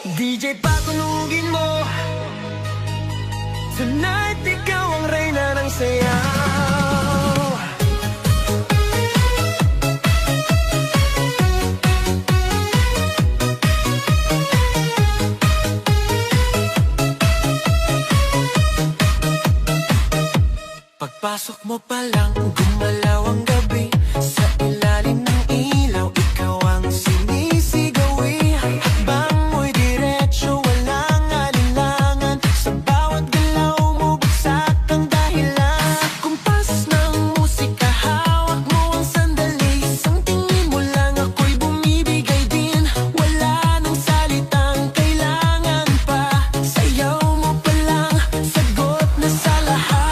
DJ patunugin mo. Tonight ikaw ang reyna ng sayaw. Pagpasok mo pa lang, gumalaw ang gabi. Sa ilalim ng ilaw, ikaw ang sinisigawi. Hakbang mo'y diretso, walang alinlangan. Sa bawat galaw mo, bagsak ang dahilan. Sa kumpas ng musika, hawak mo ang sandali. Isang tingin mo lang, ako'y bumibigay din. Wala nang salitang kailangan pa. Sayaw mo pa lang, sagot na sa lahat.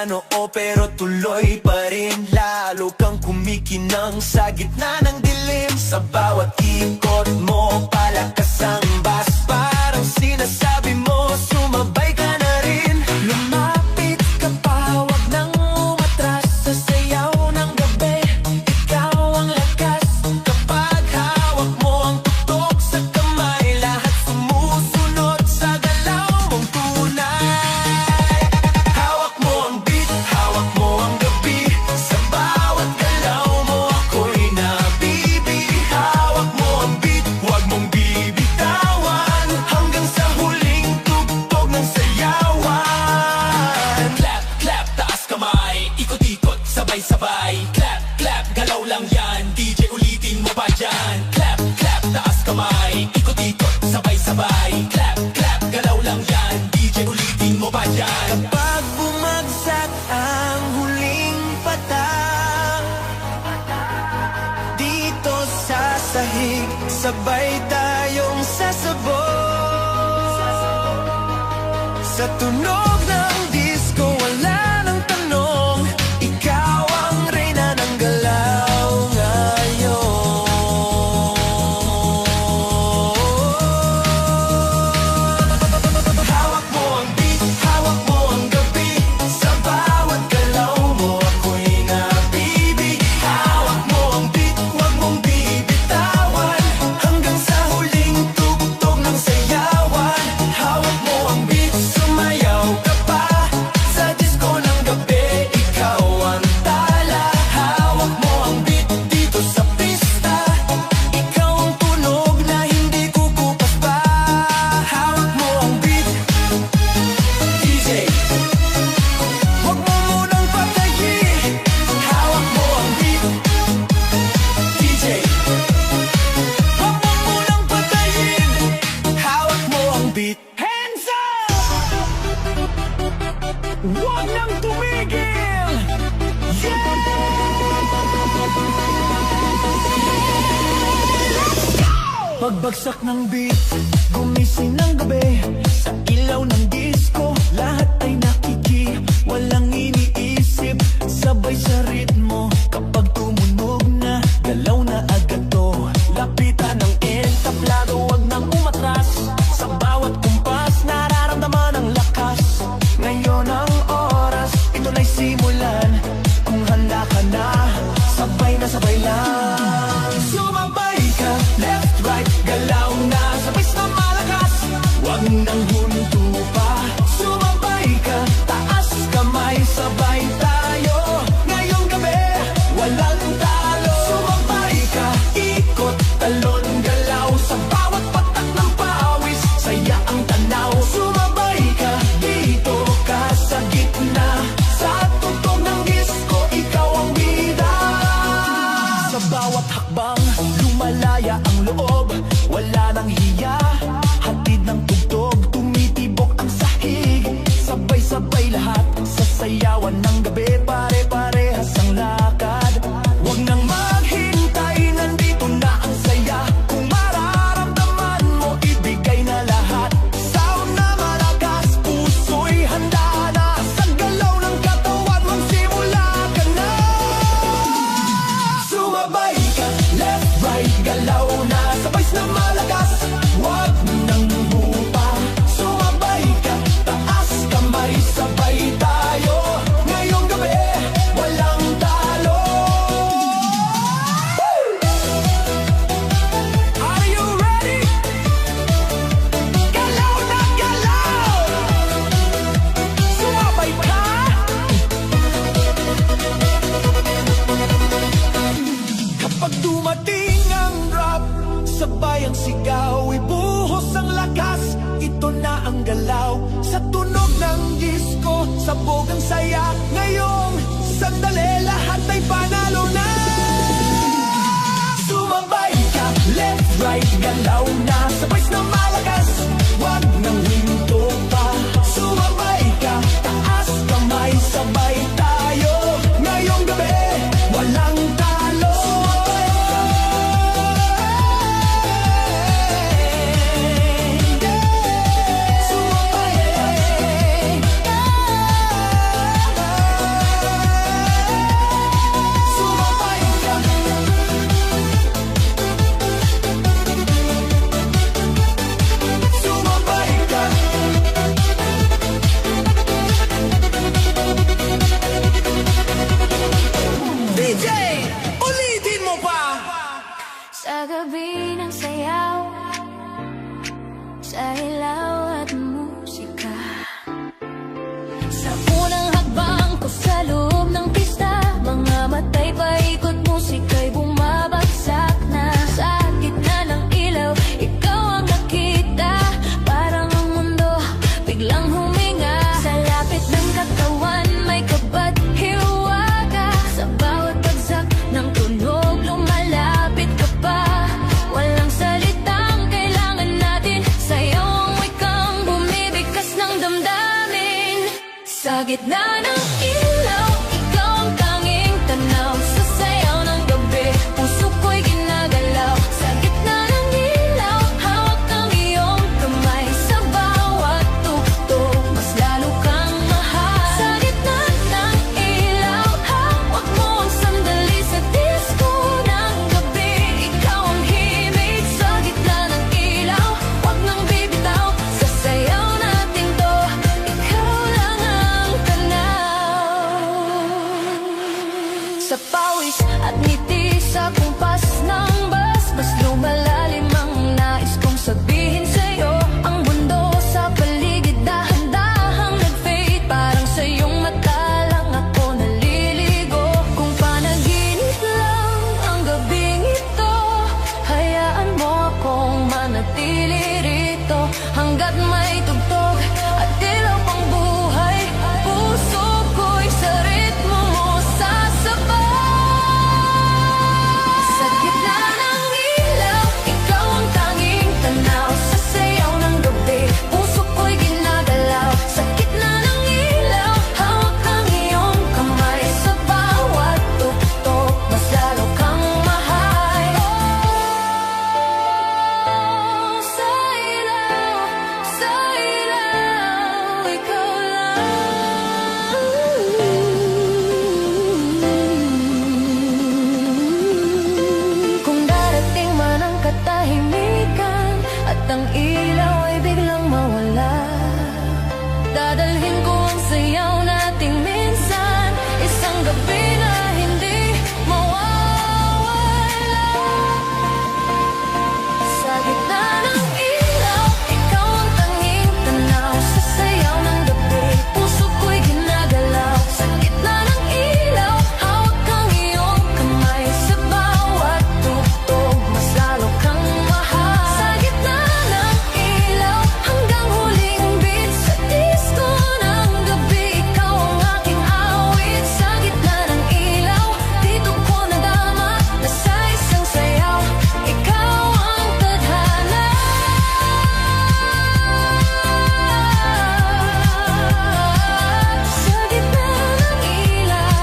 Oo, pero tuloy pa rin. Lalo kang kumikinang sa gitna ng dilim. Sa bawat ikot mo, palakas ang bas. Parang sinasabi mo, sumabay ka na rin. Lumapit ka pa, wag nang umatras. Sa sayaw ng gabi, ikaw ang lakas. Kapag hawak mo ang tutok sa kamay, lahat sumusunod sa galaw mong tunay. Hawak mo ang beat, hawak mo ang gabi. Sa bawat galaw mo, ako'y nabibi. Hawak mo ang beat, huwag mong bibitawan. Hanggang sa huling tugtog ng sayawan. Clap, clap, taas kamay. Ikot-ikot, sabay-sabay. Clap, clap, galaw lang yan. DJ ulitin mo pa dyan. Clap, clap, taas kamay. Ikot-ikot, sabay-sabay. Clap, clap, galaw lang yan. DJ ulitin mo pa dyan. Kapag bumagsak ang huling patak, dito sa sahig, sabay tayong sasabog. Sa tunog ng disco, wala nang tanong. Ikaw ang reyna ng galaw ngayon. Hawak mo ang beat, hawak mo ang gabi. Sa bawat galaw mo, ako'y nabibi. Hawak mo ang beat, huwag mong bibitawan. Hanggang sa huling tugtog ng sayawan. Hawak mo ang beat, sumayaw ka pa. Sa disco ng gabi, ikaw ang tala. Hawak mo ang beat dito sa pista. Ikaw ang tunog na hindi kukupas pa. Hawak mo ang beat, DJ, huwag mo munang patayin. Hawak mo ang beat, DJ, huwag mo munang patayin. Hawak mo ang beat. Hands up! Huwag nang tumigil! Yeah! Pagbagsak ng beat, gumising ng gabi. Sa ilaw ng disco, lahat ay nakiki. Walang iniisip, sabay sa ritmo. Kapag tumunog na, galaw na agad to. Lapitan ng entablado, wag nang umatras. Sa bawat kumpas, nararamdaman ang lakas. Ngayon ang oras, ito na'y simulan. Kung handa ka na, sabay na sabay lang. Sumabay ka, left, right, galaw na. Sabay na malakas, wag nang huminto pa. Sumabay ka, taas kamay, sabay tayo. Ngayong gabi, sabay ang sigaw, ibuhos ang lakas, ito na ang galaw. Sa tunog ng disco, sabog ang saya. Ngayong sandali, lahat ay panalo na. Sumabay ka, left, right, galaw na. Sabay na malakas, wag nang hinto pa. Sumabay ka, taas kamay, sabay tayo. Ngayong gabi, walang talo. Sa gabi ng sayaw, sa ilaw at musika, sa unang hakbang ko sa loob ng pista, mga matay paikot, musika'y bumabagsak na. Sa gitna ng ilaw, ikaw ang nakita, parang ang mundo biglang huminga. Sa lapit ng katawan, may kabat hiwaga, sa bawat bagsak ng tunog lumalapit ka pa. Walang salitang kailangan natin, sa'yo ang wikang bumibigkas ng damdamin. Sa gitna ng ilaw, ikaw ang tanging tanaw. Sa sayaw ng gabi, puso ko'y ginagalaw. Sa gitna ng ilaw, hawak ang iyong kamay. Sa bawat tugtog, mas lalo kang mahal. Sa gitna ng ilaw, hawak mo ang sandali. Sa disco ng gabi, ikaw ang himig. Sa gitna ng ilaw, wag nang bibitaw. Sa sayaw natin to, ikaw lang ang tanaw. Sa pawis at ngiti, sa kumpas ng bus, mas lumalalim ang nais kong sabihin sa'yo. Ang mundo sa paligid dahan-dahang nag-fade, parang sa iyong mata lang ako naliligo. Kung panaginip lang ang gabing ito, hayaan mo akong manatili rito hanggat may tugtog at ilaw pang buhay. Puso ko'y sa ritmo mo sasabay. Sa gitna ng ilaw, ikaw ang tanging tanaw. Sa sayaw ng gabi, puso ko'y ginagalaw. Sa gitna ng ilaw, hawak ang iyong kamay. Sa bawat tugtog, mas lalo kang mahal. Sa ilaw, ikaw lang. Kung darating man ang katahimikan at ang ilaw ay biglang mawala, dadalhin ko ang sayaw nating minsan, isang gabi na hindi mawawala. Sa gitna ng ilaw, ikaw ang tanging tanaw. Sa sayaw ng gabi, puso ko'y ginagalaw. Sa gitna ng ilaw, hawak ang iyong kamay. Sa bawat tugtog, mas lalo kang mahal. Sa gitna ng ilaw, hanggang huling beat. Sa disco ng gabi, ikaw ang aking awit. Sa gitna ng ilaw, dito ko nadama na sa isang sayaw, ikaw ang tadhana. Sa gitna ng ilaw,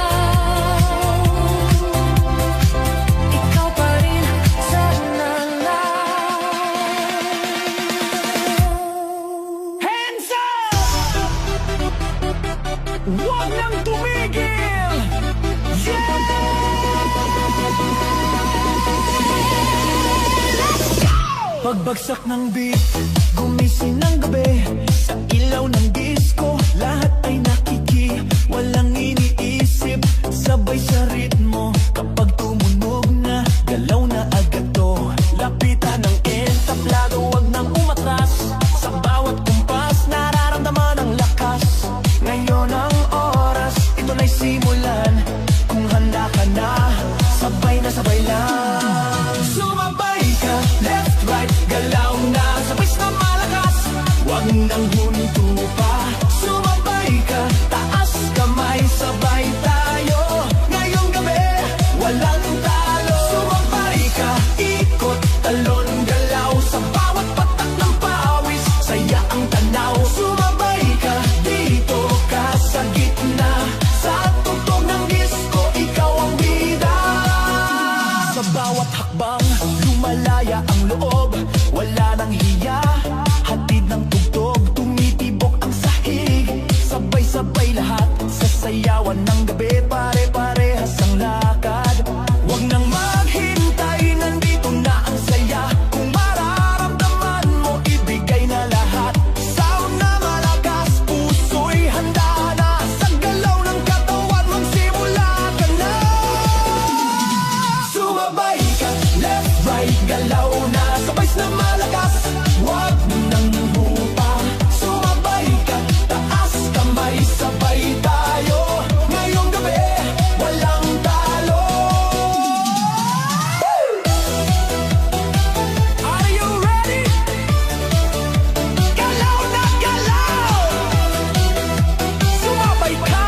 ikaw pa rin sa nanaw. Hands up! Huwag nang tumigil! Yeah! Pagbagsak ng beat, gumising ng gabi. Sa ilaw ng disco, lahat ay nakiki. Walang iniisip, sabay sa ritmo. Kapag tumunog na, galaw na agad to. Lapitan ng entablado, wag nang umatras. Sa bawat kumpas, nararamdaman ang lakas. Ngayon ang oras, ito na'y simulan. Kung handa ka na, sabay na sabay lang. Sumabay ka, left, right, galaw na sabay na malakas. Huwag nang huminto pa, sumabay ka, taas kamay, sabay tayo. Ngayong gabi, walang talo. Sumabay ka, ikot, talon, galaw, sa bawat patak ng pawis, saya ang tanaw. Sumabay ka, dito ka sa gitna, sa tugtog ng disco, ikaw ang bida. Sa bawat hakbang, lumalaya ang loob, wala nang hiya, hatid ng tugtog, tumitibok ang sahig. Sabay-sabay lahat, sa sayawan ng gabi, pare-parehas ang lakad. Huwag nang maghintay, nandito na ang saya. Kung mararamdaman mo, ibigay na lahat. Sound na malakas, puso'y handa na. Sa galaw ng katawan, magsimula ka na. Sumabay ka, left, right, galaw na sabay na malakas. Huwag nang hupa, sumabay ka, taas kamay, sabay tayo. Ngayong gabi, walang talo. Are you ready? Galaw na galaw, sumabay ka.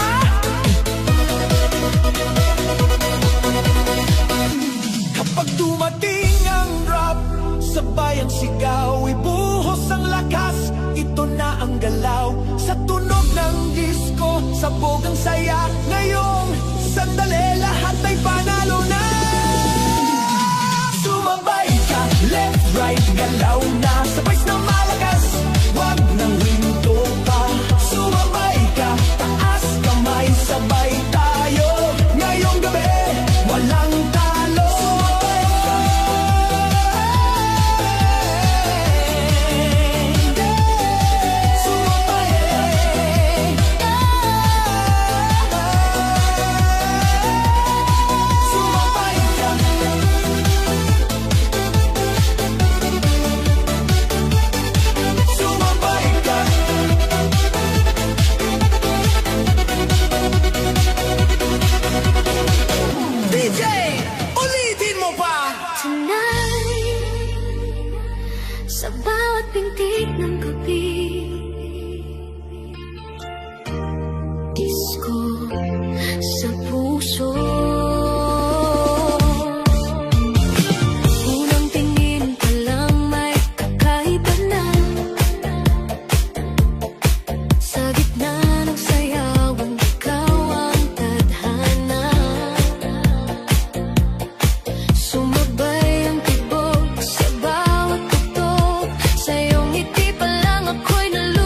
Kapag dumating ang rap, sabay ang sigaw, ibuhos ang lakas. Ito na ang galaw, sa tunog ng disco, sabog ang saya. Ngayong sandali, lahat ay panalo na. Sumabay ka, left, right, galaw na sabay na malakas. Huwag nang hinto pa, sumabay ka, taas kamay, sabay tayo. Ngayong gabi, walang talo. Sumabay ka, sumabay ka. Sumabay ka. DJ, ulitin mo pa. Tonight, sa bawat pintig ng gabi, disco sa puso. Unang tingin pa lang may kakaiba na. Sa gitna ng sayawan, ikaw ang tadhana. Sumabay ang tibok sa bawat tugtog, sa iyong ngiti pa lang ako'y nalulungkot.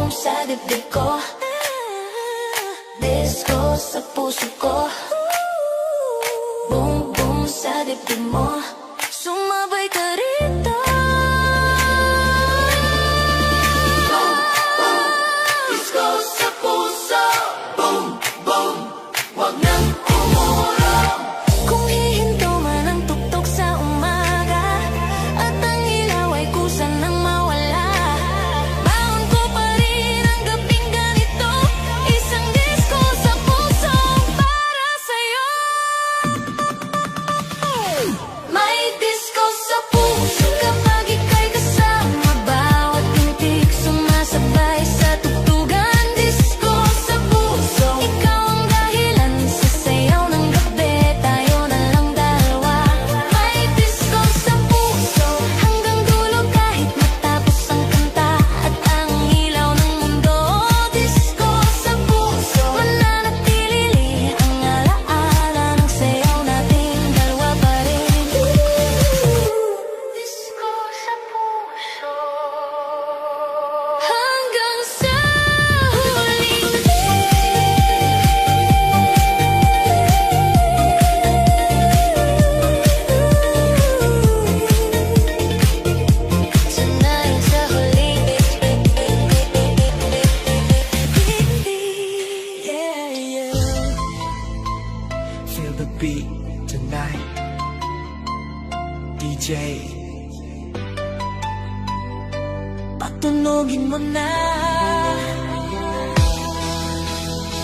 boom sa dibdib ko. Disco sa puso ko. Boom boom sa dibdib mo. Sumabay ka rito. Disco sa puso. Boom, boom. Wag nang umurong. Kung hihinto man ang tuktok sa umaga at ang ilaw ay kusa nang mawala, baon ko pa rin ang gabing ganito. Isang disco sa puso para sa'yo. May disco sa puso kapag ika'y kasama. Bawat pintig sumasabay sa tugtugan. Disco sa puso, ikaw ang dahilan sa sayaw ng gabi. Tayo na lang dalawa. May disco sa puso hanggang dulo kahit matapos ang kanta at ang ilaw ng mundo. Disco sa puso, mananatili ang alaala ng sayaw nating dalawa pa rin. Disco sa puso hanggang sa huling sanay sa huling Yeah, yeah. Feel the beat tonight. DJ. Patunogin mo na.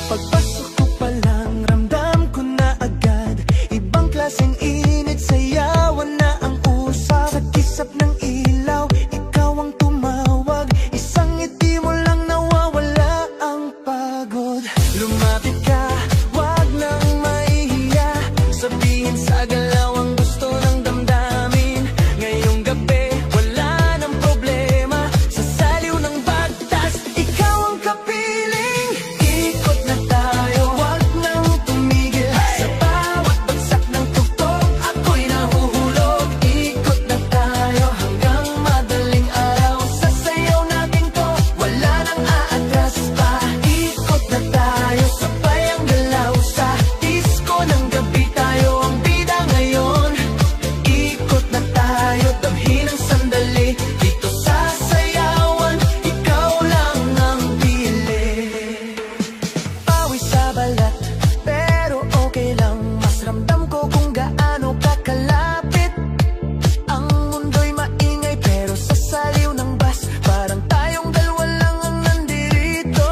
Pagpasok ko pa lang, ramdam ko na agad. Ibang klaseng init, sayawan na ang usap. Sa kisap ng ilaw, ikaw ang tumawag. Isang ngiti mo lang nawawala ang pagod. Lumapit ka, wag nang mahihiya. Sabihin sa galaw ang gusto ng damdamin. Ngayong gabi, wala nang problema. Sa saliw ng bagtas, ikaw ang kapiling. Ikot na tayo, wag nang tumigil. Sa bawat bagsak ng tugtog, ako'y nahuhulog. Ikot na tayo hanggang madaling araw. Sa sayaw natin to, wala nang aatras pa. Ikot na tayo, sabay ang galaw sa disco ng gabi. Tayo ang bida ngayon. Ikot na tayo, damhin ang sandali. Dito sa sayawan, ikaw lang ang pili. Pawis sa balat, pero okay lang. Mas ramdam ko kung gaano kakalapit. Ang mundo'y maingay, pero sa saliw ng bus, parang tayong dalawa lang ang nandirito.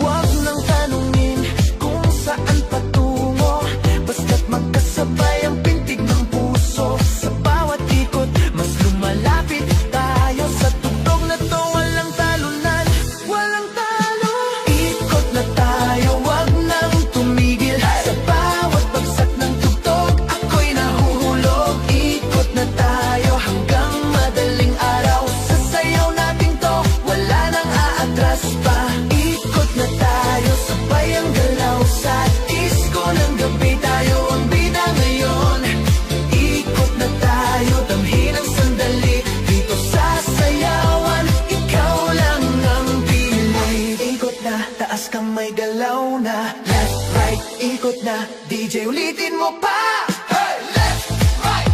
Huwag nang tanungin kung saan patungo, basta't magkasabay ang pintig ng puso. Sa bawat ikot, mas lumalapit tayo. Sa tugtog na to, walang talunan, walang talo. Ikot na tayo, wag nang tumigil. Sa bawat bagsak ng tugtog, ako'y nahuhulog. Ikot na tayo hanggang madaling araw. Sa sayaw natin to, wala nang aatras pa. Ikot na tayo, sabay ang galaw sa disco ng gabi. Tayo ang bida ngayon. Ikot na tayo, damhin ang sandali. Dito sa sayawan, ikaw lang ang pili. Ikot na, taas kamay, galaw na. Left, right, ikot na. DJ, ulitin mo pa. Hey, left, right,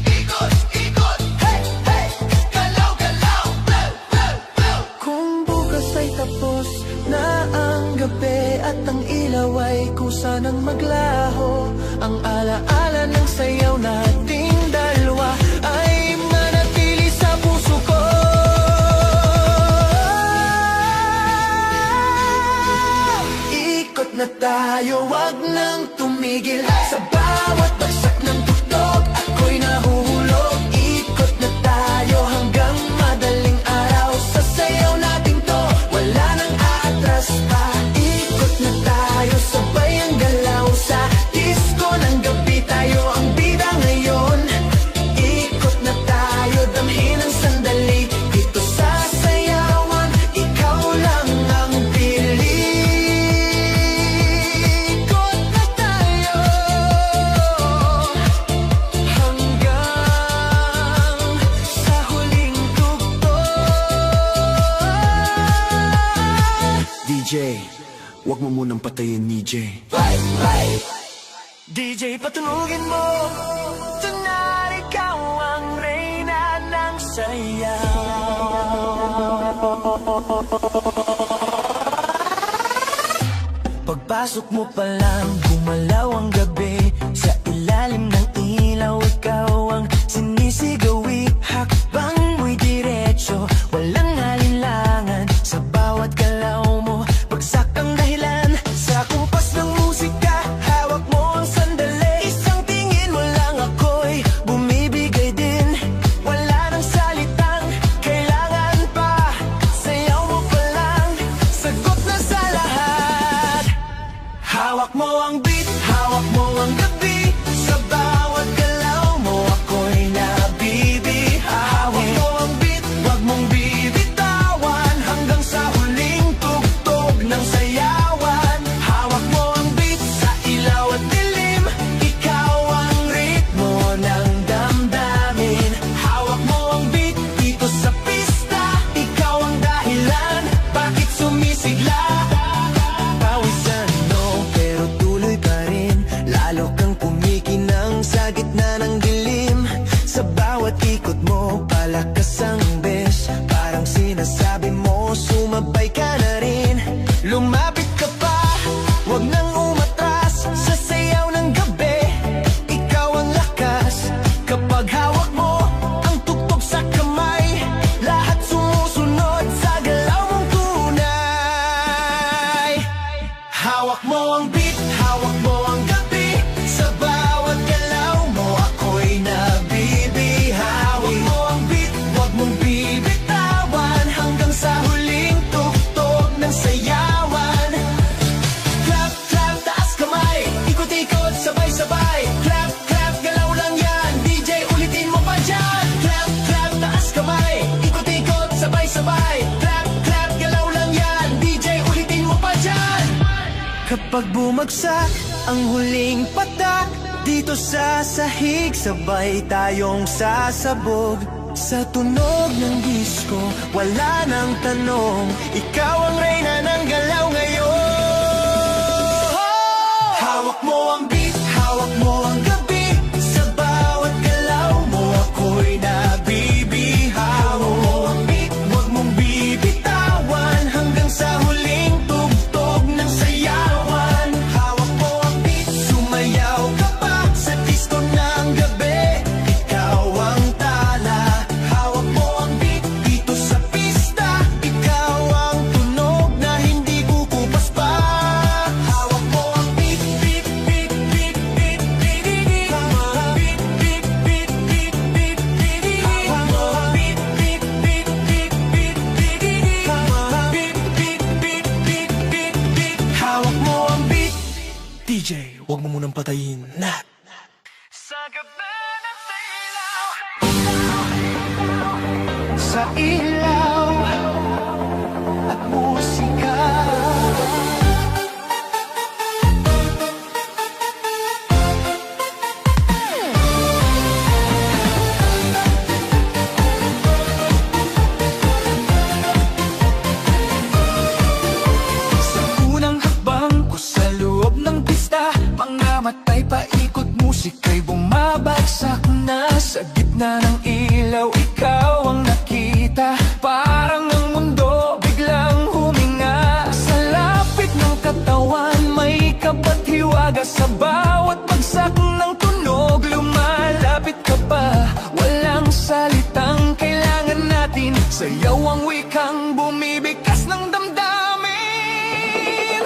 ikot, ikot. Hey, hey, galaw, galaw. Blow, blow, blow. Kung bukas ay tapos na ang gabi at ang ilaw ay kusa ng maglaho, ang alaala ng sayaw nating dalawa ay manatili sa puso ko. Ikot na tayo, wag nang tumigil. Sa bawat bagsak ng tugtog, ako'y nahuhulog. Ikot na tayo hanggang madaling araw. Sa sayaw natin to, wala nang aatras pa. Ikot na tayo, sabay ang galaw sa disco ng gabi. Tayo ang bida ngayon. Ikot na tayo, damhin ang sandali. Dito sa sayawan, ikaw lang ang pili. Ikot na tayo. DJ, wag mo munang patayin, DJ. DJ, patunugin mo. Tonight, ikaw ang reyna ng sayaw. Pagpasok mo pa lang, gumalaw ang gabi. Sa ilalim ng ilaw, ikaw ang sinisigawi. Hakbang mo'y diretso, walang alinlangan. Sa bawat galaw mo, bagsak ang dahilan. Sa kumpas ng musika, hawak mo ang sandali. Isang tingin mo lang ako'y bumibigay din. Wala nang salitang kailangan pa. Sayaw mo pa lang, sagot na sa lahat. Hawak mo ang beat, hawak mo ang gabi. Sa bawat galaw mo, ako'y nabibihawin. Hawak mo ang beat, wag mong bibitawan. Hanggang sa huling tugtog ng sayawan. Hawak mo ang beat, sa ilaw at dilim. Ikaw ang ritmo ng damdamin. Hawak mo ang beat, dito sa pista. Ikaw ang dahilan, bakit sumisigla? Pawisan mo, pero tuloy pa rin. Lalo kang kumikinang sa gitna ng dilim. Sa bawat ikot mo, palakas ang besh. Parang sinasabi mo, sumabay ka na rin. Lumapit ka pa, wag nang umatras. Sa sayaw ng gabi, ikaw ang lakas. Kapag hawak mo ang tugtog sa kamay, lahat sumusunod sa galaw mong tunay. Hawak mo ang beat, hawak mo ang gabi. Sa bawat galaw mo, ako'y nabibihawin. Hawak mo ang beat, wag mong bibitawan. Hanggang sa huling tugtog ng sayawan. Clap, clap, taas kamay. Ikot-ikot, sabay-sabay. Clap, clap, galaw lang yan. DJ, ulitin mo pa dyan. Clap, clap, taas kamay. Ikot-ikot, sabay-sabay. Clap, clap, galaw lang yan. DJ, ulitin mo pa dyan. Kapag bumagsak ang huling patak, dito sa sahig, sabay tayong sasabog. Sa tunog ng disko, wala nang tanong. Ikaw ang reyna ng galaw ngayon. Hawak mo ang beat, hawak mo ang gabi. Sa bawat galaw mo, ako'y nabibihawin. Hawak mo ang beat, wag mong bibitawan. Hanggang sa huling tugtog ng sayawan. Hawak mo ang beat, sumayaw ka pa. Sa disco ng gabi, ikaw ang tala. Hawak mo ang beat, dito sa pista. Ikaw ang tunog na hindi kukupas pa. Hawak mo ang beat, beat, beat, beat, beat, beat, beat. Beat, beat, beat, beat, beat, beat. Hawak mo ang beat, beat, beat, beat, beat, beat. Beat, beat, beat, beat, beat, beat. Hawak mo ang beat. DJ, wag mo munang patayin. Lahat. Sa gabi ng sa ilaw at musika. Sa unang hakbang ko sa loob ng pista, mga matay paikot, musika'y bumabagsak na. Sa gitna ng ilaw, ikaw ang nakita. Parang ang mundo biglang huminga. Sa lapit ng katawan, may kapathiwaga. Sa bawat bagsak ng tunog, lumalapit ka pa. Walang salitang kailangan natin. Sayaw ang wikang bumibigkas ng damdamin.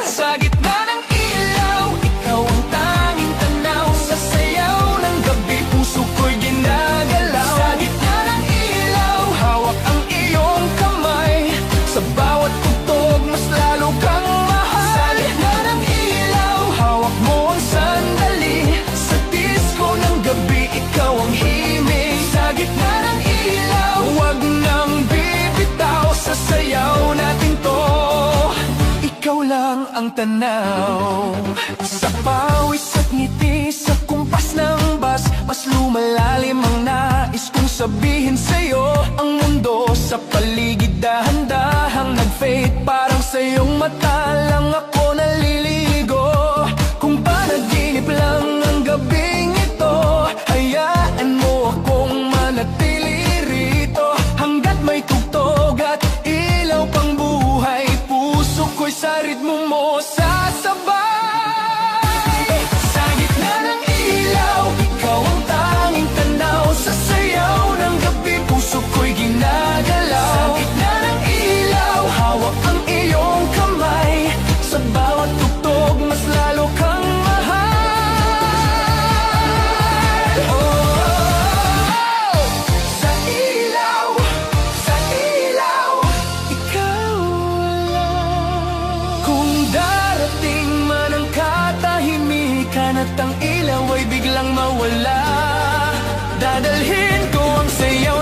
Sa gitna ng ilaw, ikaw ang tanging tanaw. Sa sayaw ng gabi, puso ko'y ginagalaw. Sa gitna ng ilaw, hawak ang iyong kamay. Sa bawat tugtog, mas lalo kang mahal. Sa gitna ng ilaw, hawak mo ang sandali. Sa disco ng gabi, ikaw ang himig. Sa gitna ng ilaw, huwag nang bibitaw. Sa sayaw natin to, ikaw lang ang tanaw. Sa pawis at ngiti, sa kumpas ng bas, mas luwag lumalalim ang nais kong sabihin sa'yo. Ang mundo sa paligid dahan-dahang nag-fade. Parang sa iyong mata lang ako naliligo. Kung panaginip lang ang gabing ito, hayaan mo akong manatili rito. Hanggat may tugtog at ilaw pang buhay, puso ko'y sa ritmo mo sasabay. Sa gitna ng ilaw, ikaw ang tanging tanaw. Sa sayaw ng gabi, puso ko'y ginagalaw. Sa gitna ng ilaw, hawak ang iyong kamay. Sa bawat tugtog, mas lalo kang mahal. Oh, sa ilaw, ikaw lang. Kung darating man ang katahimikan at ang ilaw ay biglang mawala, dadalhin ko ang sayaw